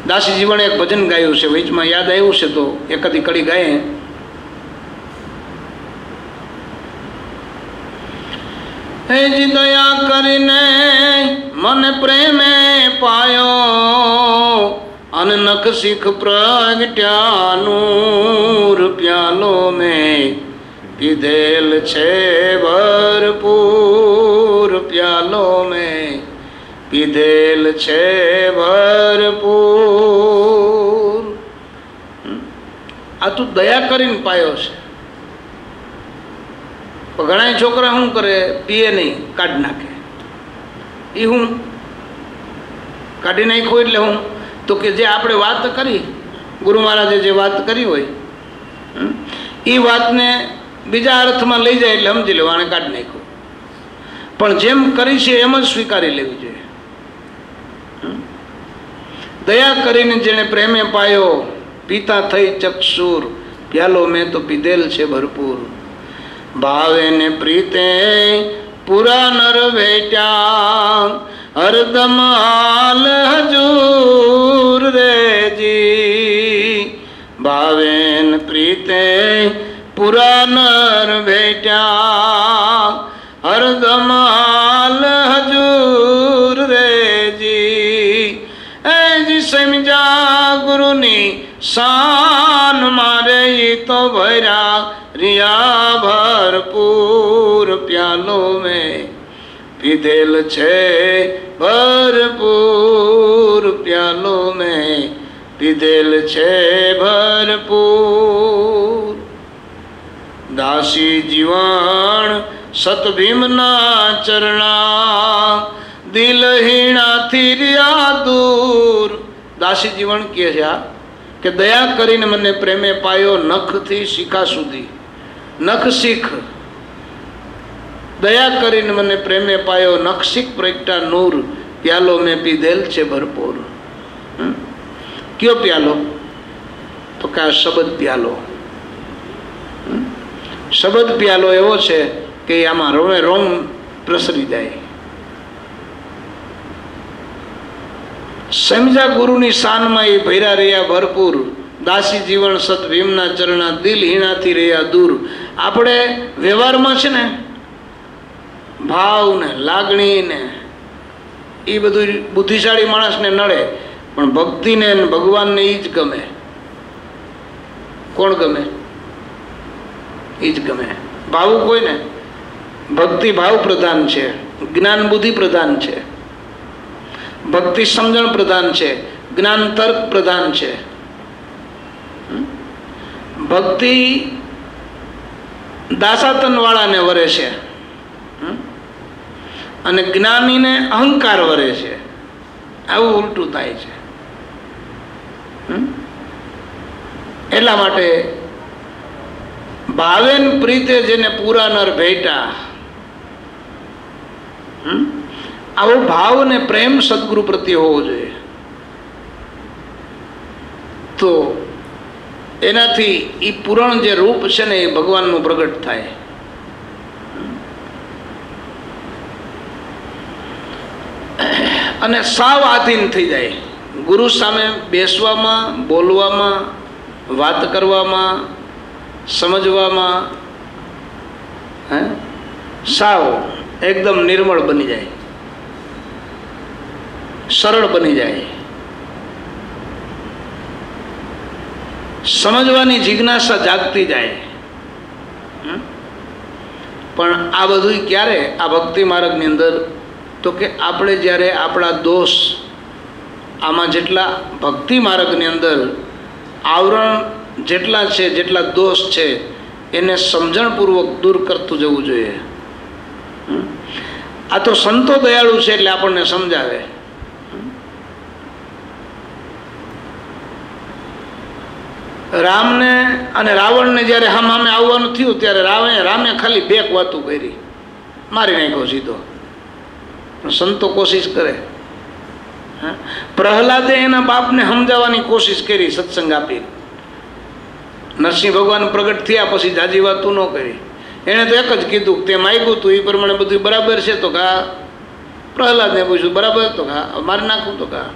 દાસી જીવણે એક ભજન ગાયું છે, વચમાં યાદ આવ્યું છે તો એકાદી કડી ગાય. હે જી દયા કરીને મને પ્રેમે પાયો, અન નખ શીખ પ્રગટ્યાનું પ્યાલો મેં પીધેલ છે ભરપૂર, પ્યાલો મેં પીધેલ છે ભરપૂર. આ તું દયા કરીને પાયો છે. ઘણા છોકરા શું કરે, પીએ નહીં, કાઢી નાખે. એ હું કાઢી નાખ્યું એટલે હું તો કે જે આપણે વાત કરી, ગુરુ મહારાજે જે વાત કરી હોય એ વાતને બીજા અર્થમાં લઈ જાય એટલે સમજી લેવું આને કાઢી નાખ્યું. પણ જેમ કરી છે એમ જ સ્વીકારી લેવી જોઈએ. દયા કરીને જેને પ્રેમે પાયો, પીતા થઈ ચક્ષુર, પ્યાલો મેં તો પીધેલ છે ભરપૂર. ભાવે ને પ્રીતે પૂરા નર ભેટ્યા, હરદમ હાલ હજૂર રેજી. ભાવે ને પ્રીતે પૂરા નર ભેટ્યા, હરદમ હાલ હજૂર રેજી. એ જી સમજા ગુરુની શાન મારે તો ભર્યા રિયા ભરપૂર, પ્યાલો મેં પીધેલ છે ભરપૂર, પ્યાલો મેં પીધેલ છે ભરપૂર. દાસી જીવન સતભીમના ચરણા, દિલહીણાથી રહ્યા દૂર. દાસી જીવન કહે છે કે દયા કરીને મને પ્રેમે પાયો, નખથી શીખા સુધી. નખ શીખ દયા કરીને મને પ્રેમે પાયો, નખ શીખ પ્રગટા નૂર, પ્યાલો મેં પીધેલ છે ભરપૂર. કયો પ્યાલો? તો કે આ શબ્દ પ્યાલો. શબ્દ પ્યાલો એવો છે કે આમાં રોમે રોમ પ્રસરી જાય. સમજા ગુરુની શાનમાં એ ભૈરા રહ્યા ભરપૂર. દાસી જીવન સત ભીમના ચરણા, દિલ હીણાથી રહ્યા દૂર. આપણે વ્યવહારમાં છે ને ભાવ ને લાગણી ને એ બધું બુદ્ધિશાળી માણસને નડે, પણ ભક્તિને ભગવાનને એ જ ગમે. કોણ ગમે? એ જ ગમે. ભાવું કોઈ ને ભક્તિ ભાવ પ્રધાન છે, જ્ઞાન બુદ્ધિ પ્રધાન છે. ભક્તિ સમજણ પ્રધાન છે, જ્ઞાન તર્ક પ્રધાન છે. ભક્તિ દાસાતન વાળાને વરે છે અને જ્ઞાનીને અહંકાર વરે છે. આવું ઉલટું થાય છે. એટલા માટે ભાવેન પ્રીતે જેને પૂરા નર ભેટા, આવો ભાવ ને પ્રેમ સદગુરુ પ્રત્યે હોવો જોઈએ. તો એનાથી એ પૂરણ જે રૂપ છે ને એ ભગવાનનું પ્રગટ થાય. અને સાવ આધીન થઈ જાય. ગુરુ સામે બેસવામાં, બોલવામાં, વાત કરવામાં, સમજવામાં સાવ એકદમ નિર્મળ બની જાય, સરળ બની જાય. સમજવાની જિજ્ઞાસા જાગતી જાય. પણ આ બધું ક્યારે? આ ભક્તિ માર્ગની અંદર તો કે આપણે જ્યારે આપણા દોષ આમાં જેટલા ભક્તિ માર્ગની અંદર આવરણ જેટલા છે, જેટલા દોષ છે એને સમજણપૂર્વક દૂર કરતું જવું જોઈએ. આ તો સંતો દયાળુ છે એટલે આપણને સમજાવે. રામને અને રાવણને જ્યારે સામે આવવાનું થયું ત્યારે રામે ખાલી 2 વાતો કરી, મારી નાખ્યો સીધો. પણ સંતો કોશિશ કરે. પ્રહલાદે એના બાપને સમજાવવાની કોશિશ કરી સત્સંગ આપી. નરસિંહ ભગવાન પ્રગટ થયા પછી જાજી વાતું ન કરી. એણે તો એક જ કીધું, તે માગ્યું હતું એ પ્રમાણે બધું બરાબર છે. તો કા પ્રહલાદને પૂછ્યું, બરાબર? તો કા મારી નાખું? તો કા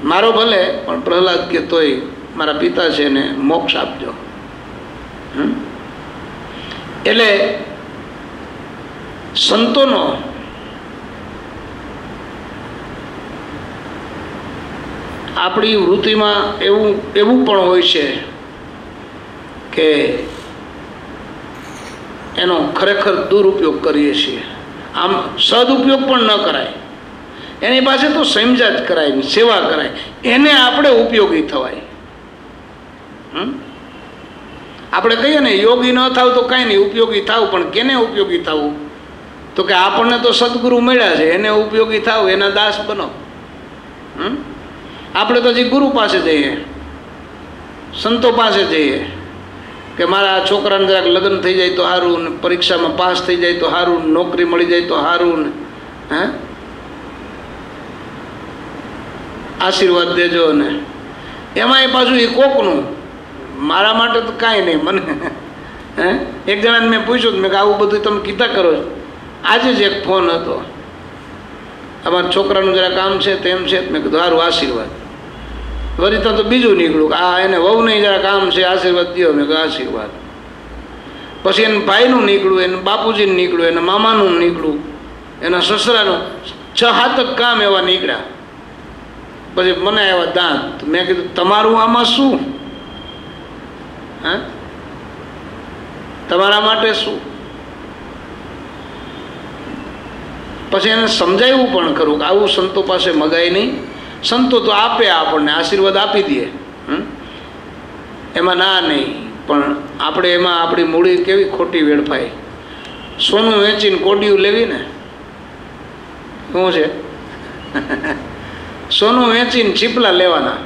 મારો ભલે, પણ પ્રહલાદ કે તોય મારા પિતા છે ને મોક્ષ આપજો. એટલે સંતોનો આપણી વૃત્તિમાં એવું પણ હોય છે કે એનો ખરેખર દુરુપયોગ કરીએ છીએ. આમ સદુપયોગ પણ ન કરાય. એની પાસે તો સમજા જ કરાય, સેવા કરાય, એને આપણે ઉપયોગી થવાય. આપણે કહીએ ને યોગી ન થાવ તો કાંઈ નહીં, ઉપયોગી થાવ. પણ કેને ઉપયોગી થવું? તો કે આપણને તો સદગુરુ મળ્યા છે, એને ઉપયોગી થાવ, એના દાસ બનો. આપણે તો હજી ગુરુ પાસે જઈએ, સંતો પાસે જઈએ કે મારા છોકરાને જરાક લગ્ન થઈ જાય તો સારું, ને પરીક્ષામાં પાસ થઈ જાય તો સારું, નોકરી મળી જાય તો સારું, ને આશીર્વાદ દેજો. ને એમાં એ પાછું એ કોકનું, મારા માટે તો કાંઈ નહીં. મને એક જણાને મેં પૂછ્યું, મેં કે આવું બધું તમે કીધા કરો છો? આજે જ એક ફોન હતો, અમારા છોકરાનું જરા કામ છે તેમ છે. મેં કીધું સારું, આશીર્વાદ. વળી તો બીજું નીકળ્યું કે આ એને વહુ નહીં જરા કામ છે, આશીર્વાદ દો. મેં કહ્યું આશીર્વાદ. પછી એને ભાઈનું નીકળ્યું, એને બાપુજીનું નીકળ્યું, એના મામાનું નીકળ્યું, એના સસરાનું. 6-7 કામ એવા નીકળ્યા. પછી મને આવ્યા દાંત. મેં કીધું તમારું આમાં શું? તમારા માટે શું? પછી એને સમજાવ્યું પણ ખરું કે આવું સંતો પાસે મગાય નહીં. સંતો તો આપે, આપણને આશીર્વાદ આપી દે, એમાં ના નહીં. પણ આપણે એમાં આપણી મૂડી કેવી ખોટી વેડફાય. સોનું વેચીને કોડિયું લેવી ને શું છે? સોનું વેચીને છીપલા લેવાના.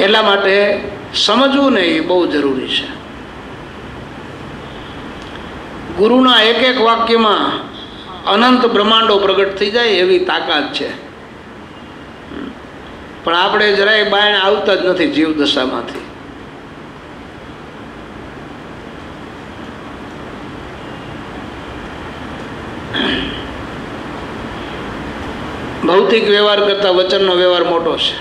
એટલા માટે સમજવું ને એ બહુ જરૂરી છે. ગુરુના એક વાક્યમાં અનંત બ્રહ્માંડો પ્રગટ થઈ જાય એવી તાકાત છે. પણ આપણે જરાય બાયણે આવતા જ નથી જીવ દશામાંથી. ભૌતિક વ્યવહાર કરતા વચનનો વ્યવહાર મોટો છે.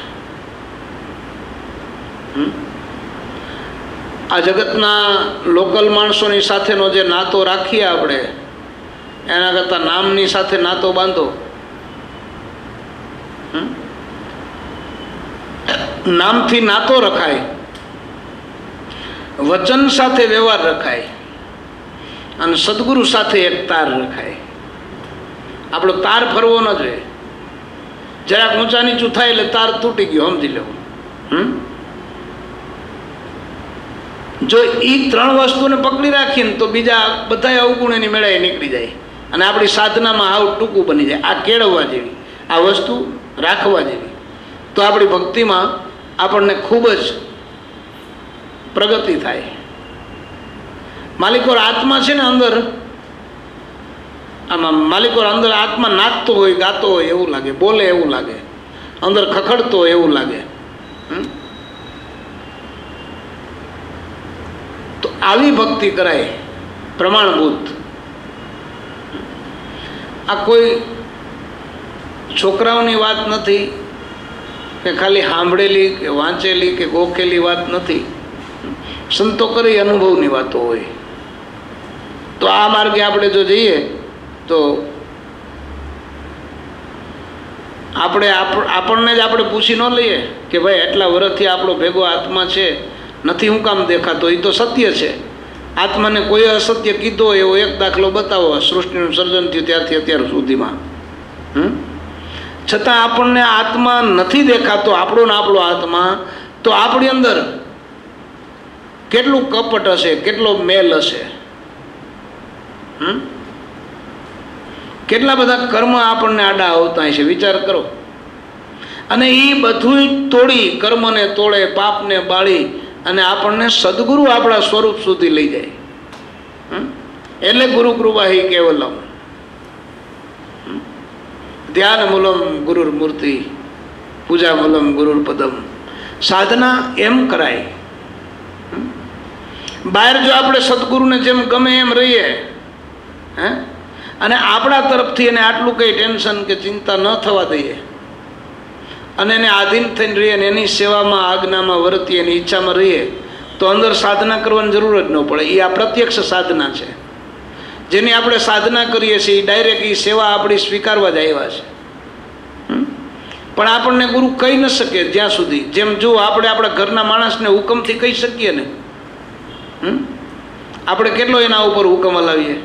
આ જગતના લોકલ માણસોની સાથેનો જે નાતો રાખીએ આપણે, એના કરતાં નામની સાથે નાતો બાંધો. નામથી નાતો રખાય, વચન સાથે વ્યવહાર રખાય, અને સદગુરુ સાથે એક તાર રખાય. આપણો તાર ફરવો ન જોઈએ. જરાક ઊંચા નીચું થાય એટલે તાર તૂટી ગયો, સમજી લેવું. જો એ 3 વસ્તુને પકડી રાખીએ ને તો બીજા બધા અવગુણ એની મેળાએ નીકળી જાય, અને આપણી સાધનામાં આવું ટૂંકું બની જાય. આ કેળવવા જેવી, આ વસ્તુ રાખવા જેવી, તો આપણી ભક્તિમાં આપણને ખૂબ જ પ્રગતિ થાય. માલિકોર આત્મા છે ને અંદર, આમાં માલિકોર અંદર આત્મા નાચતો હોય, ગાતો હોય એવું લાગે, બોલે એવું લાગે, અંદર ખખડતો હોય એવું લાગે. તો આવી ભક્તિ કરાય પ્રમાણભૂત. આ કોઈ છોકરાઓની વાત નથી કે ખાલી સાંભળેલી કે વાંચેલી કે ગોખેલી વાત નથી. સંતો કરી અનુભવની વાતો હોય. તો આ માર્ગે આપણે જો જઈએ તો આપણને જ આપણે પૂછી ન લઈએ કે ભાઈ એટલા વર્ષથી આપણો ભેગો આત્મા છે, નથી હું કામ દેખાતો? એ તો સત્ય છે. આત્માને કોઈ અસત્ય કીધો એવો એક દાખલો બતાવો સૃષ્ટિનું સર્જન થયું ત્યારથી અત્યાર સુધીમાં. છતાં આપણને આત્મા નથી દેખાતો, આપણો ને આપણો આત્મા, તો આપણી અંદર કેટલું કપટ હશે, કેટલો મેલ હશે, કેટલા બધા કર્મ આપણને આડા આવતા હશે, વિચાર કરો. અને એ બધું તોડી, કર્મને તોડે, પાપને બાળી અને આપણને સદગુરુ આપણા સ્વરૂપ સુધી લઈ જાય. એટલે ગુરુ કૃપા હિ કેવલમ, ધ્યાન મૂલમ ગુરુર મૂર્તિ, પૂજા મૂલમ ગુરુર પદમ. સાધના એમ કરાય. બહાર જો આપણે સદગુરુને જેમ ગમે એમ રહીએ, અને આપણા તરફથી એને આટલું કંઈ ટેન્શન કે ચિંતા ન થવા દઈએ, અને એને આધીન થઈને રહીએ, અને એની સેવામાં, આજ્ઞામાં વર્તીએ, એની ઈચ્છામાં રહીએ, તો અંદર સાધના કરવાની જરૂર જ ન પડે. એ આ પ્રત્યક્ષ સાધના છે. જેની આપણે સાધના કરીએ છીએ એ ડાયરેક્ટ એ સેવા આપણી સ્વીકારવા જ આવ્યા છે. પણ આપણને ગુરુ કહી ન શકે જ્યાં સુધી, જેમ જો આપણે આપણા ઘરના માણસને હુકમથી કહી શકીએ ને, આપણે કેટલો એના ઉપર હુકમ હલાવીએ,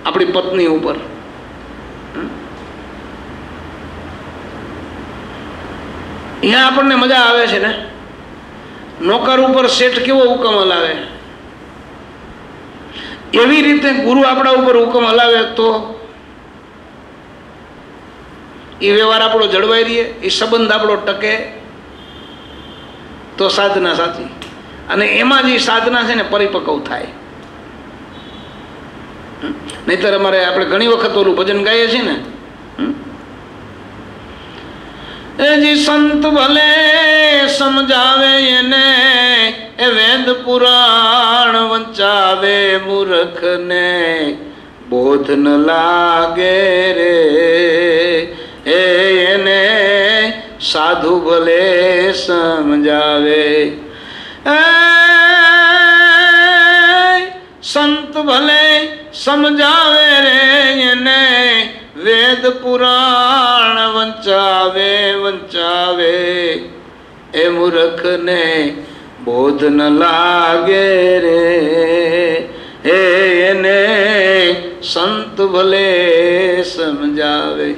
આપણી પત્ની ઉપર. અહીંયા આપણને મજા આવે છે ને, નોકર ઉપર શેઠ કેવો હુકમ હલાવે, એવી રીતે ગુરુ આપણા ઉપર હુકમ હલાવે તો એ વ્યવહાર આપણો જળવાઈ રહીએ, એ સંબંધ આપણો ટકે, તો સાધના સાચી. અને એમાં જે સાધના છે ને પરિપક્વ થાય. નહીતર અમારે આપણે ઘણી વખત ઓલું ભજન ગાઈએ છીએ ને, જી સંત ભલે સમજાવે એને, એ વેદ પુરાણ વંચાવે મૂર્ખને, બોધ ન લાગે રે, એને સાધુ ભલે સમજાવે. સંત ભલે સમજાવે રે એને, વેદ પુરાણ વંચાવે વંચાવે, એ મૂર્ખને બોધ ન લાગે રે, એને સંત ભલે સમજાવે.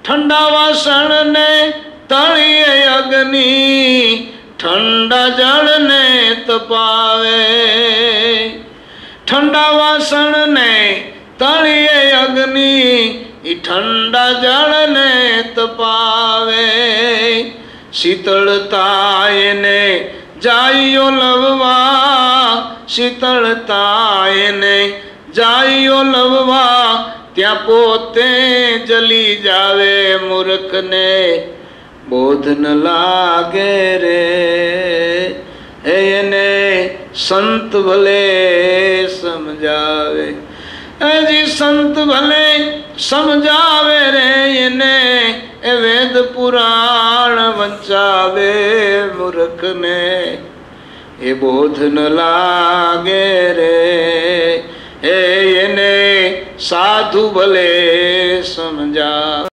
ઠંડા વાસણને તળીએ અગ્નિ, ઠંડા જળને તપાવે. ઠંડા વાસણને તળીએ અગ્નિ, ઈ ઠંડા જળને તપાવે. શીતળતા એને જાયો લવવા, શીતળતા એને જાયો લવવા, ત્યાં પોતે જલી જાવે મૂર્ખને, બોધ ન લાગે રે, એને સંત ભલે સમજાવે. હજી સંત ભલે સમજાવે રે એને, એ વેદ પુરાણ વંચાવે મૂર્ખને, એ બોધ ન લાગે રે, એને સાધુ ભલે સમજાવે.